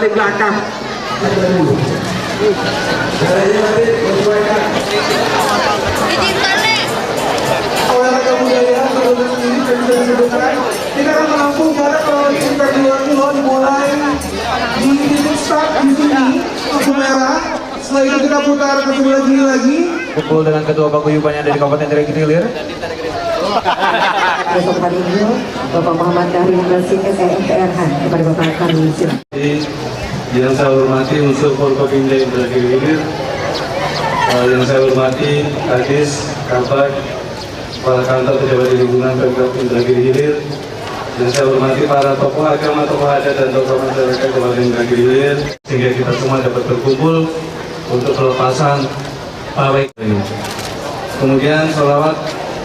di belakang. Olahraga budaya sebelum ini dan bisa disebutkan kita akan menampung jarak kalau sekitar 2 kilo dimulai di titik start di sini lampu merah. Setelah itu kita putar ke sebelah kiri lagi. Kumpul dengan ketua paguyubannya dari Kabupaten Indragiri Hilir. Besok hari ini Bapak Muhammad Karim Nasir SMPRH kepada Bapak Karim. Yang saya hormati unsur Forkopimda Indragiri Hilir, yang saya hormati Kadis, Kabak, Kepala Kantor Pejabat di Lingkungan Pemkab Indragiri Hilir, yang saya hormati para tokoh agama, tokoh adat dan tokoh masyarakat Kabupaten Indragiri Hilir, sehingga kita semua dapat berkumpul untuk pelepasan pawai ini. Kemudian salawat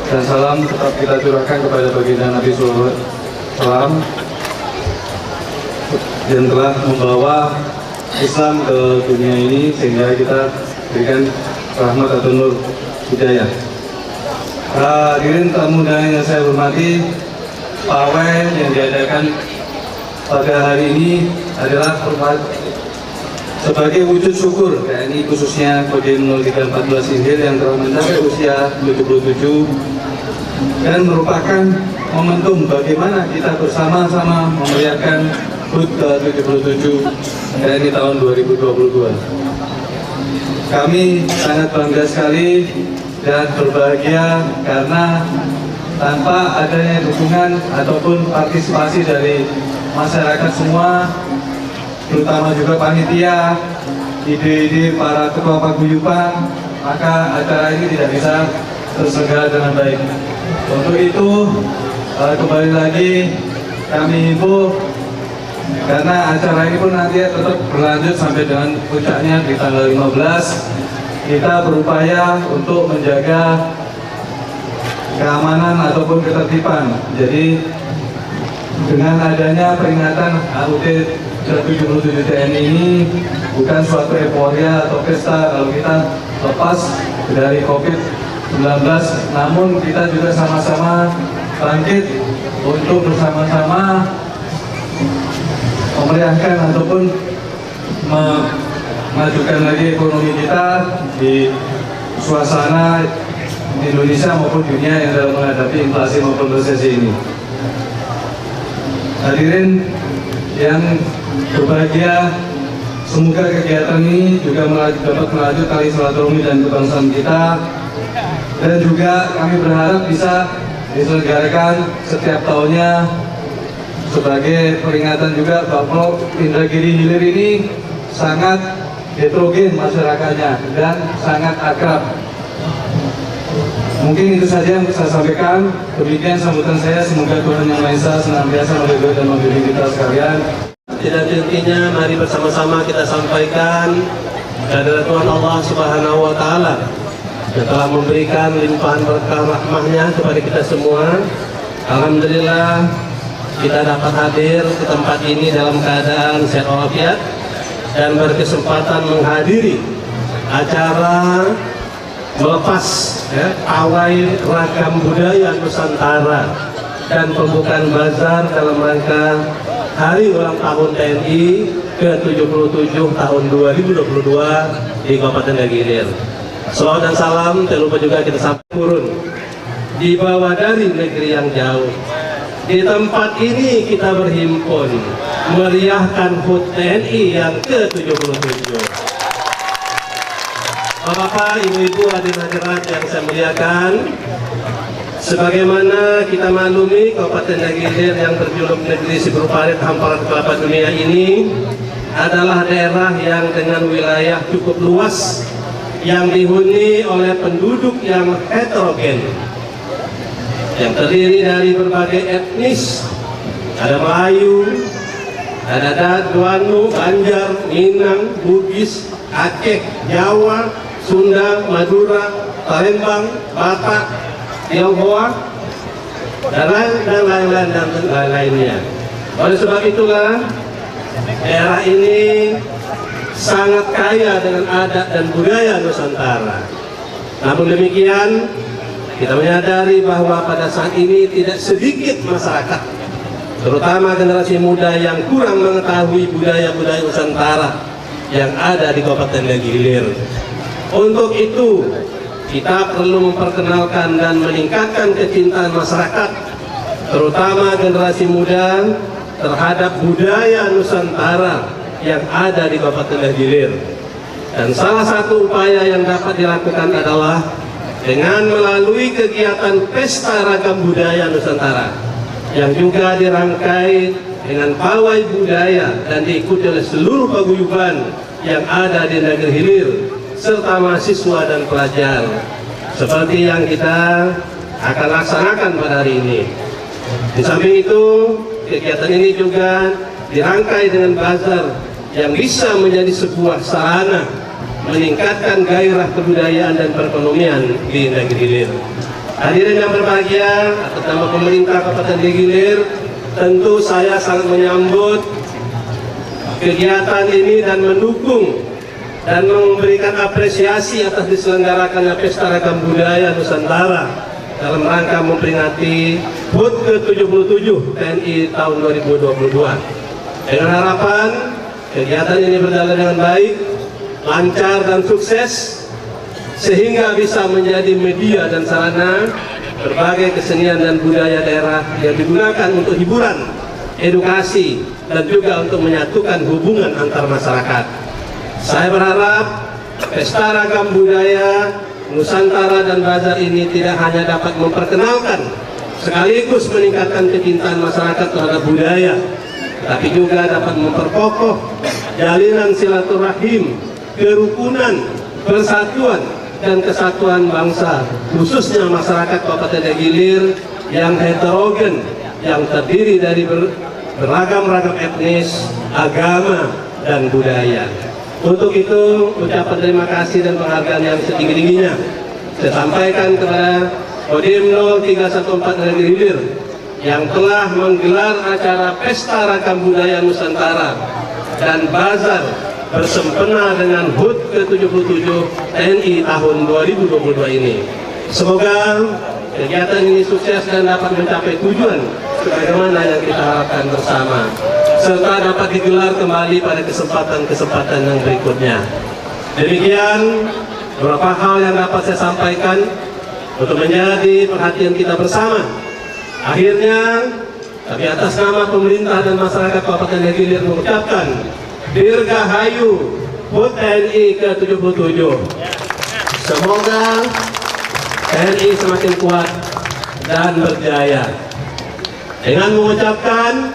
dan salam tetap kita curahkan kepada baginda Nabi Sallallahu Alaihi Wasallam yang telah membawa Islam ke dunia ini sehingga kita berikan rahmat atau nur hidayah. Hadirin tamu undangan yang saya hormati, pawai yang diadakan pada hari ini adalah sebagai wujud syukur TNI khususnya Kodim 0314 Indir yang telah mencapai usia 77 dan merupakan momentum bagaimana kita bersama-sama memeriahkan HUT ke-77 TNI tahun 2022. Kami sangat bangga sekali dan berbahagia karena tanpa adanya dukungan ataupun partisipasi dari masyarakat semua, terutama juga panitia, ide-ide para ketua paguyuban, maka acara ini tidak bisa terselenggara dengan baik. Untuk itu, kembali lagi kami himbau karena acara ini pun nanti tetap berlanjut sampai dengan puncaknya di tanggal 15. Kita berupaya untuk menjaga keamanan ataupun ketertiban. Jadi dengan adanya peringatan HUT ke-77 TNI ini bukan suatu euforia atau pesta kalau kita lepas dari COVID-19, namun kita juga sama-sama bangkit untuk bersama-sama memeriahkan ataupun memajukan lagi ekonomi kita di suasana Indonesia maupun dunia yang dalam menghadapi inflasi maupun resesi ini. Hadirin yang berbahagia, semoga kegiatan ini juga dapat melaju tali silaturahmi dan kebangsaan kita, dan juga kami berharap bisa diselenggarakan setiap tahunnya sebagai peringatan juga bahwa Indragiri Hilir ini sangat heterogen masyarakatnya dan sangat akrab. Mungkin itu saja yang saya sampaikan. Demikian sambutan saya. Semoga Tuhan Yang Maha Esa senantiasa melindungi dan membimbing kita sekalian. Tidak hentinya, mari bersama-sama kita sampaikan kehadirat Tuhan Allah Subhanahu Wa Taala yang telah memberikan limpahan berkah rahmahnya kepada kita semua. Alhamdulillah kita dapat hadir ke tempat ini dalam keadaan sehat walafiat dan berkesempatan menghadiri acara melepas pawai ragam budaya Nusantara dan pembukaan bazar dalam rangka Hari Ulang Tahun TNI ke-77 tahun 2022 di Kabupaten Indragiri Hilir. Salawat dan salam tak lupa juga kita sampaikan turun di bawah dari negeri yang jauh. Di tempat ini kita berhimpun meriahkan HUT TNI yang ke-77. Bapak-bapak, ibu-ibu, hadirin-hadirat yang saya muliakan, sebagaimana kita maklumi Kabupaten Indragiri Hilir yang berjuluk negeri si beruparit hamparan kelapa dunia ini adalah daerah yang dengan wilayah cukup luas yang dihuni oleh penduduk yang heterogen, yang terdiri dari berbagai etnis. Ada Melayu, ada Daduanu, Banjar, Minang, Bugis, Aceh, Jawa, Sunda, Madura, Palembang, Batak, Tionghoa, dan lain-lainnya. Oleh sebab itulah daerah ini sangat kaya dengan adat dan budaya Nusantara. Namun demikian, kita menyadari bahwa pada saat ini tidak sedikit masyarakat terutama generasi muda yang kurang mengetahui budaya-budaya Nusantara yang ada di Kabupaten Negeri Hilir. Untuk itu, kita perlu memperkenalkan dan meningkatkan kecintaan masyarakat, terutama generasi muda, terhadap budaya Nusantara yang ada di Kabupaten Negeri Hilir. Dan salah satu upaya yang dapat dilakukan adalah dengan melalui kegiatan Pesta Ragam Budaya Nusantara yang juga dirangkai dengan pawai budaya dan diikuti oleh seluruh paguyuban yang ada di Negeri Hilir serta mahasiswa dan pelajar, seperti yang kita akan laksanakan pada hari ini. Di samping itu, kegiatan ini juga dirangkai dengan bazar yang bisa menjadi sebuah sarana meningkatkan gairah kebudayaan dan perekonomian di Negeri Hilir. Hadirin yang berbahagia, atas nama pemerintah Kabupaten Negeri Hilir, tentu saya sangat menyambut kegiatan ini dan mendukung dan memberikan apresiasi atas diselenggarakannya Pesta Ragam Budaya Nusantara dalam rangka memperingati HUT ke-77 TNI tahun 2022. Dengan harapan kegiatan ini berjalan dengan baik, lancar dan sukses, sehingga bisa menjadi media dan sarana berbagai kesenian dan budaya daerah yang digunakan untuk hiburan, edukasi, dan juga untuk menyatukan hubungan antar masyarakat. Saya berharap Pesta Ragam Budaya Nusantara dan Bazar ini tidak hanya dapat memperkenalkan sekaligus meningkatkan kecintaan masyarakat terhadap budaya, tapi juga dapat memperkokoh jalinan silaturahim, kerukunan, persatuan, dan kesatuan bangsa, khususnya masyarakat Kabupaten Negeri Hilir yang heterogen, yang terdiri dari beragam-ragam etnis, agama, dan budaya. Untuk itu, ucapan terima kasih dan penghargaan yang setinggi-tingginya saya sampaikan kepada Kodim 0314 Negeri Hilir yang telah menggelar acara Pesta Ragam Budaya Nusantara dan Bazar bersempena dengan HUT ke-77 TNI tahun 2022 ini. Semoga kegiatan ini sukses dan dapat mencapai tujuan sebagaimana yang kita harapkan bersama, serta dapat digelar kembali pada kesempatan-kesempatan yang berikutnya. Demikian beberapa hal yang dapat saya sampaikan untuk menjadi perhatian kita bersama. Akhirnya, tapi atas nama pemerintah dan masyarakat Kabupaten Negeri Hilir mengucapkan Dirgahayu HUT TNI ke-77. Semoga TNI semakin kuat dan berjaya. Dengan mengucapkan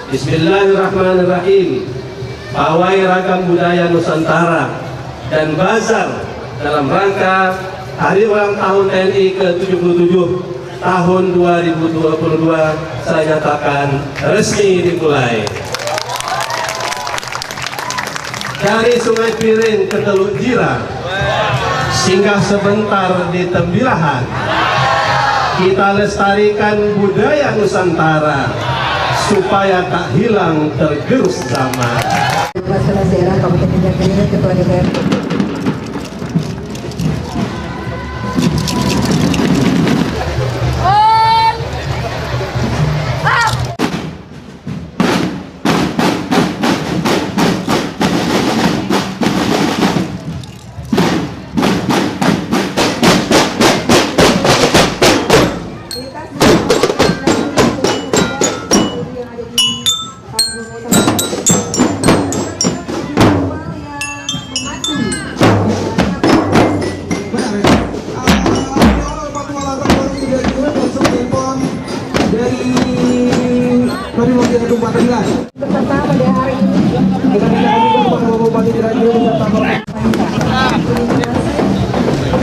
Bismillahirrahmanirrahim, pawai ragam budaya Nusantara dan bazar dalam rangka hari ulang tahun TNI ke-77 tahun 2022 saya nyatakan resmi dimulai. Dari Sungai Piring ke Teluk Jira, singgah sebentar di Tembilahan, kita lestarikan budaya Nusantara supaya tak hilang tergerus zaman. Kepala Daerah Kabupaten Negeri Hilir, Ketua DPR. Beserta pada hari ini dengan juga Bapak Bupati Dirgahayu beserta Bapak.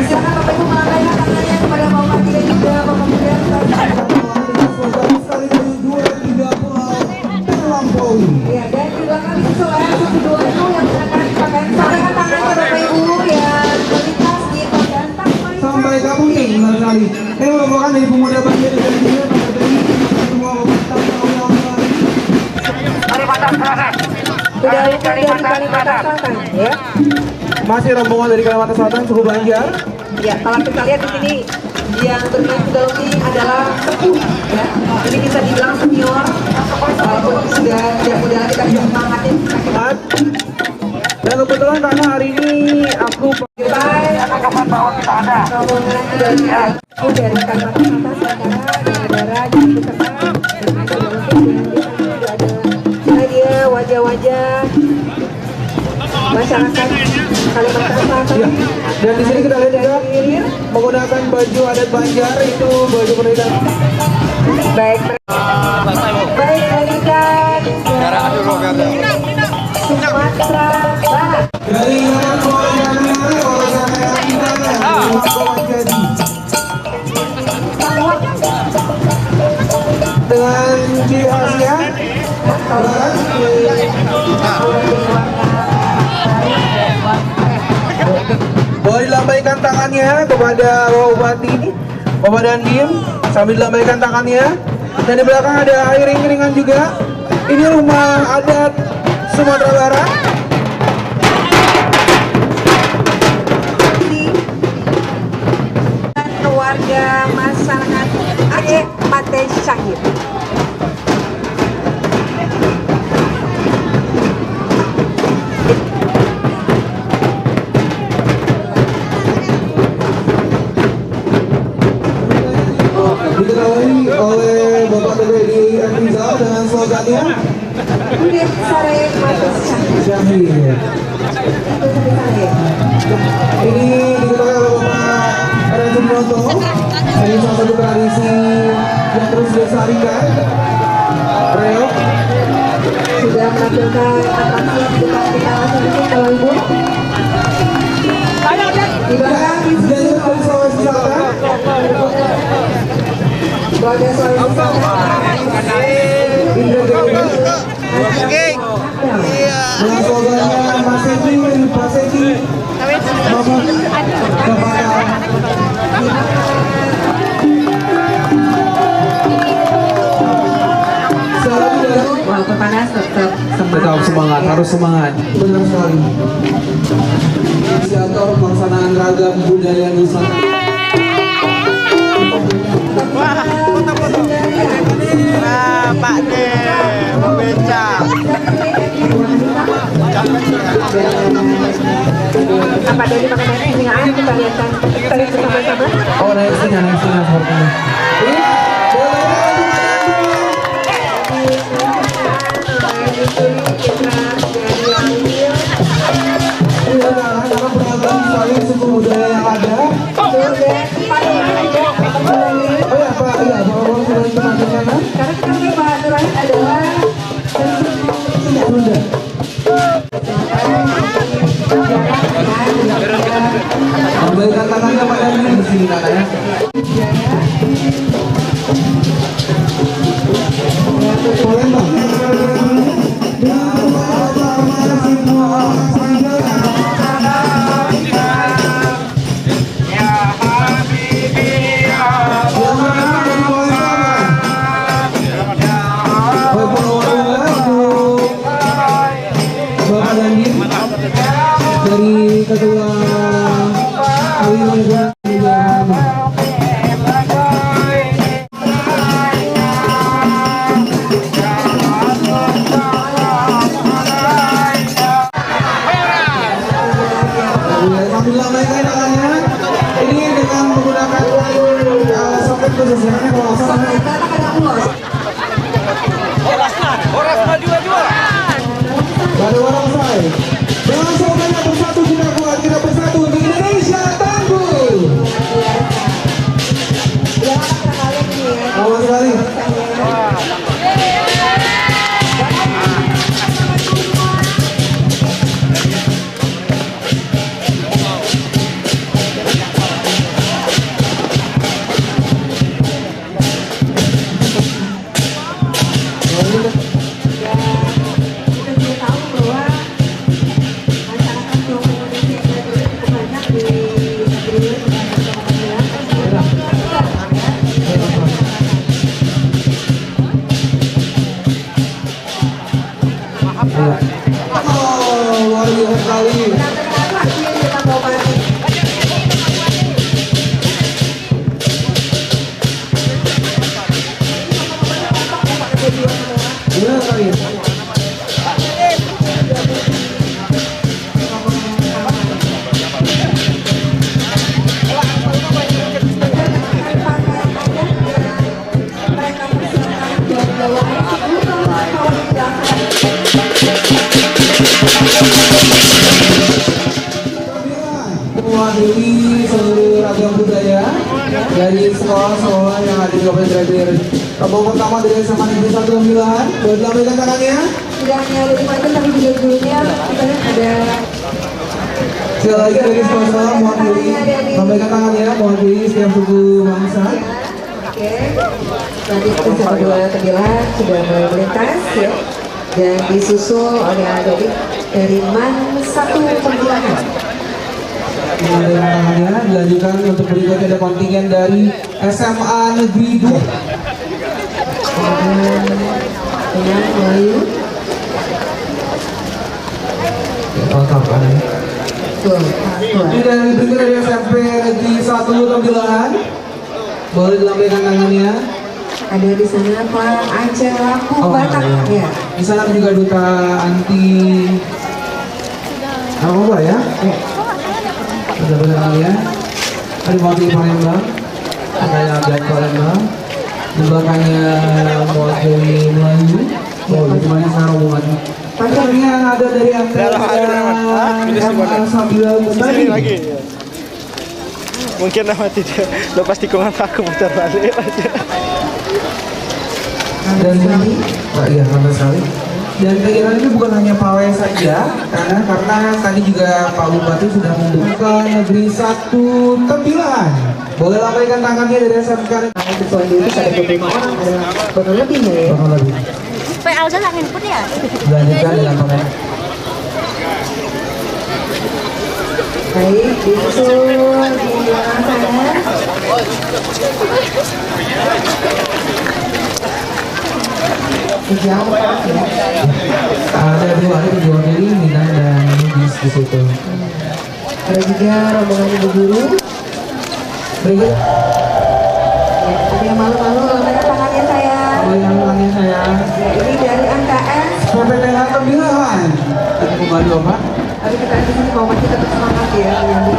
Silakan Bapak Ibu melambaikan tangannya kepada Bapak Bupati dan juga Bapak Menteri. Ya, dan juga kami selain 122 yang akan pakaian sampaikan tangan ke Bapak Ibu yang melintas di Pondantang Sampai kampung ini sekali. Merupakan dari pemuda bagian dari dia dari semua dari Kalimantan Selatan, ya. masih rombongan dari Kalimantan Selatan suku Banjar. Ya, kalau kita lihat di sini yang bermain Dolphin adalah Teguh ya. Ini bisa dibilang senior walaupun sudah tidak muda lagi tapi semangatnya Dan kebetulan karena hari ini aku Bye. Rombongan dari Kalimantan Atas antara daerah jadi peserta bermain Dolphin dan di sana juga ada dia wajah-wajah masyarakat Kalimantan Selatan. ya. Dan di sini kita lihat juga menggunakan baju adat Banjar, itu baju pendidikan. Baik, baik dari Sumatera Barat. Dari yang keluarga Mary, olahraga kita dari Kawan Jadi. Dengan ciri khasnya, Barat, boleh dilambaikan tangannya kepada Bapak Bupati, Bapak Dandim, sambil dilambaikan tangannya. Dan di belakang ada air ring-ringan juga. Ini rumah adat Sumatera Barat. Keluarga masyarakat Aceh Mate Syahid. Diketahui oleh Bapak TPI Rizal dengan slogannya Kulit Sare Mate Syahid. Syahid. Itu Sare. Ini diketahui oleh Bapak Raja Broto. Ini salah satu tradisi yang terus dilestarikan. Reok. Sudah menampilkan atraksi yang kita langsung kalau ibu. Di belakang Dan dari Sulawesi Selatan. keluarga Sulawesi Selatan. Indra Dewi. Dengan slogannya Mas Seti, Pak Seti, Bapak Walaupun panas tetap Tetap semangat, harus semangat. benar sekali. Inisiator pelaksanaan ragam budaya Nusantara. Pak De, becak. apa dari makanan singaan kita lihatkan kita lihat bersama-sama. Oh, naik sini sepertinya. Karena beragam sekali suku budaya yang ada. Oh ya Pak, iya Bapak sudah dikenalkan sana. Karena kita punya peraturan adalah Sunda. Kembalikan tangannya Pak Dani di sini katanya. Boleh Bang. Dari ketua Aliansi sambil lambaikan tangannya ini dengan menggunakan soket khusus ya kalau salah ada orang saya dengan slogannya bersatu kita kuat kita bersatu untuk Indonesia tangguh. Awas sekali. mewakili seluruh ragam budaya dari sekolah-sekolah yang ada di Kabupaten Derajat. Rombongan pertama dari SMA Negeri 1 Tambilahan, boleh dilambaikan tangannya. Tidak hanya dari Banten tapi juga sebelumnya kita lihat ada Sekali lagi dari sekolah-sekolah mewakili, lambaikan tangannya, mewakili setiap suku bangsa. Oke, tadi SMA 2 Tembilahan sudah mulai melintas ya, dan disusul oleh adik dari MAN 1 Tembilahan. Lambaikan tangannya, dilanjutkan untuk berikutnya ada kontingen dari SMA Negeri 2. Dengan Melayu. Lengkap kan? Tuh, Dan berikutnya dari SMP Negeri 1 Tambilahan, boleh dilambaikan tangannya. ada di sana Pak Aceh Laku Batak iya. ya. Di sana juga duta anti narkoba ya. Sudah benar ya. Ada mewakili Palembang, ada yang ada Palembang. Di belakangnya mewakili Melayu. Oh, itu banyak sana rombongan. Pacarnya ada dari SMA Sambil Bestari. Lagi. Mungkin nama tidak lepas tikungan aku putar balik aja. Dan iya, sama sekali. Dan kegiatan ini bukan hanya pawai saja, karena tadi juga Pak Bupati sudah membuka Negeri 1 Tembilahan. Boleh lambaikan tangannya dari SMK. Ketua itu ada beberapa orang, ada bakal lebih ya. Bakal lagi. Pak Alza tak input ya? Dilanjutkan dengan pemain. Baik, disusul di belakang sana. Jauh ya. Ada dua dari Minang dan Bugis di situ. Ada juga rombongan ibu guru. Berikut. Ya, ada yang malu-malu, lambaikan tangannya saya. Oh, yang tangannya saya. Ya, ini dari MKS. PPTH Tembilahan. Kita kembali Bapak. Tapi kita di sini mau masih tetap semangat ya, menyambut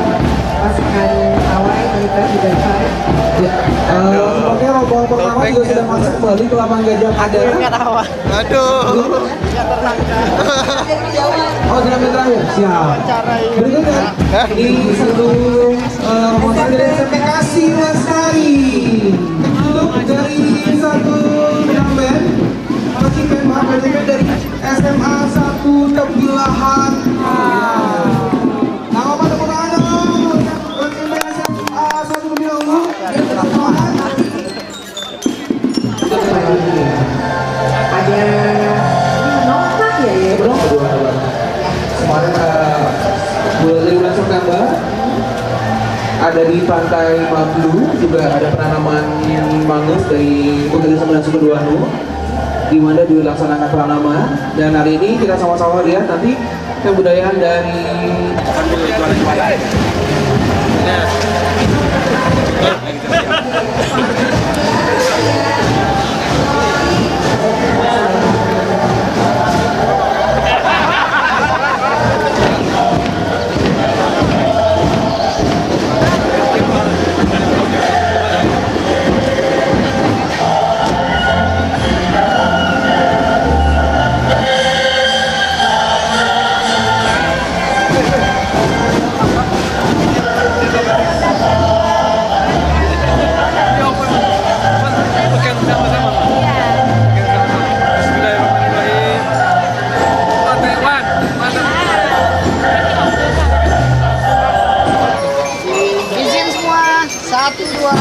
pasukan awal kita juga baik. Ya, sepertinya rombongan pertama juga sudah masuk kembali ke lapangan Gajah Mada. Aduh. Oh, sudah terakhir. Siap. Berikutnya di satu rombongan dari SMP Kasih Lestari. Untuk dari satu Jamben, masih memang dari SMA 1 Tembilahan. Nama apa tepuk tangan dong? SMA 1 Tembilahan. Ada ini menolak ya ya. Kemarin bulan September ada di Pantai Mablu juga ada penanaman mangrove dari Bekerja Sembilan Suku Duanu, di mana dilaksanakan penanaman. Dan hari ini kita sama-sama lihat nanti kebudayaan dari Izin semua. 1, 2.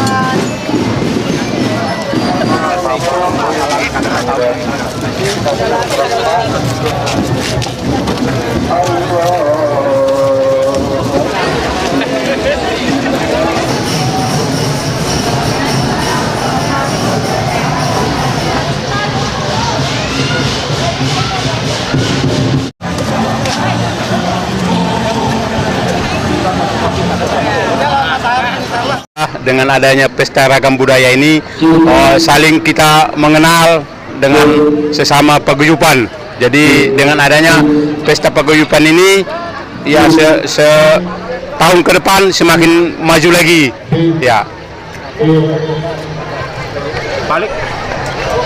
Dengan adanya pesta ragam budaya ini saling kita mengenal dengan sesama paguyuban. Jadi dengan adanya pesta paguyuban ini ya tahun ke depan semakin maju lagi ya. Balik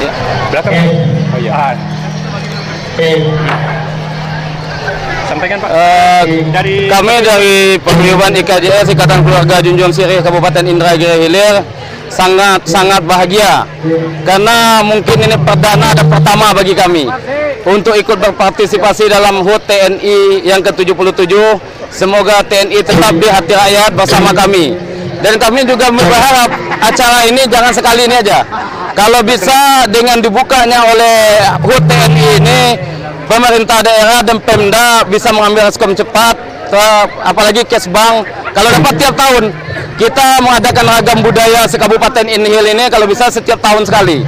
ya, belakang. Oh iya. sampaikan Pak? Kami dari Paguyuban IKJS Ikatan Keluarga Junjung Sirih Kabupaten Indragiri Hilir sangat bahagia karena mungkin ini perdana dan pertama bagi kami untuk ikut berpartisipasi dalam HUT TNI yang ke-77. Semoga TNI tetap di hati rakyat bersama kami, dan kami juga berharap acara ini jangan sekali ini aja. Kalau bisa dengan dibukanya oleh HUT TNI ini, pemerintah daerah dan Pemda bisa mengambil respon cepat, apalagi Kesbang. Kalau dapat tiap tahun kita mengadakan ragam budaya sekabupaten Inhil ini, kalau bisa setiap tahun sekali.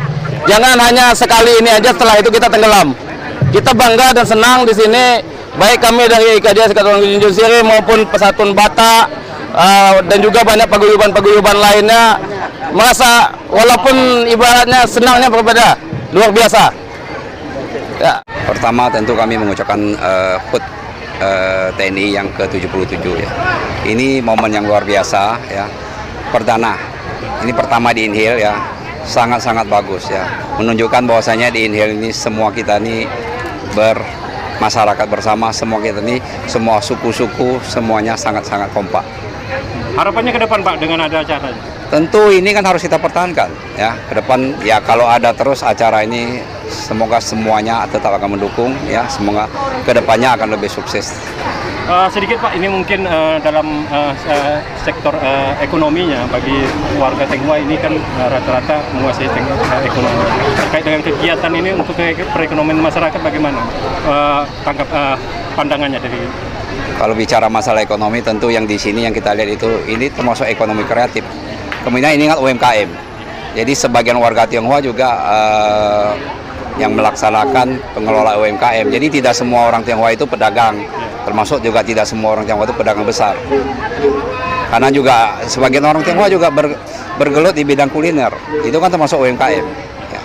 Jangan hanya sekali ini aja, setelah itu kita tenggelam. Kita bangga dan senang di sini, baik kami dari IKJS Ikatan Junjung Sirih maupun Persatuan Batak dan juga banyak paguyuban lainnya, merasa walaupun ibaratnya senangnya berbeda, luar biasa. Ya. Pertama tentu kami mengucapkan HUT TNI yang ke-77 ya. Ini momen yang luar biasa ya. Perdana. Ini pertama di Inhil ya. Sangat-sangat bagus ya. Menunjukkan bahwasanya di Inhil ini semua kita ini bermasyarakat bersama, semua kita ini semua suku-suku semuanya sangat-sangat kompak. Harapannya ke depan Pak dengan ada acara ini? Tentu ini kan harus kita pertahankan ya ke depan ya. Kalau ada terus acara ini, semoga semuanya tetap akan mendukung ya. Semoga ke depannya akan lebih sukses. Sedikit Pak, ini mungkin dalam sektor ekonominya bagi warga Tionghoa ini kan rata-rata menguasai ekonomi. Terkait dengan kegiatan ini untuk perekonomian masyarakat bagaimana tangkap pandangannya dari? Kalau bicara masalah ekonomi, tentu yang di sini yang kita lihat itu ini termasuk ekonomi kreatif. Kemudian ini ingat UMKM. Jadi sebagian warga Tionghoa juga yang melaksanakan pengelola UMKM. Jadi tidak semua orang Tionghoa itu pedagang, termasuk juga tidak semua orang Tionghoa itu pedagang besar. Karena juga sebagian orang Tionghoa juga bergelut di bidang kuliner. Itu kan termasuk UMKM. Ya.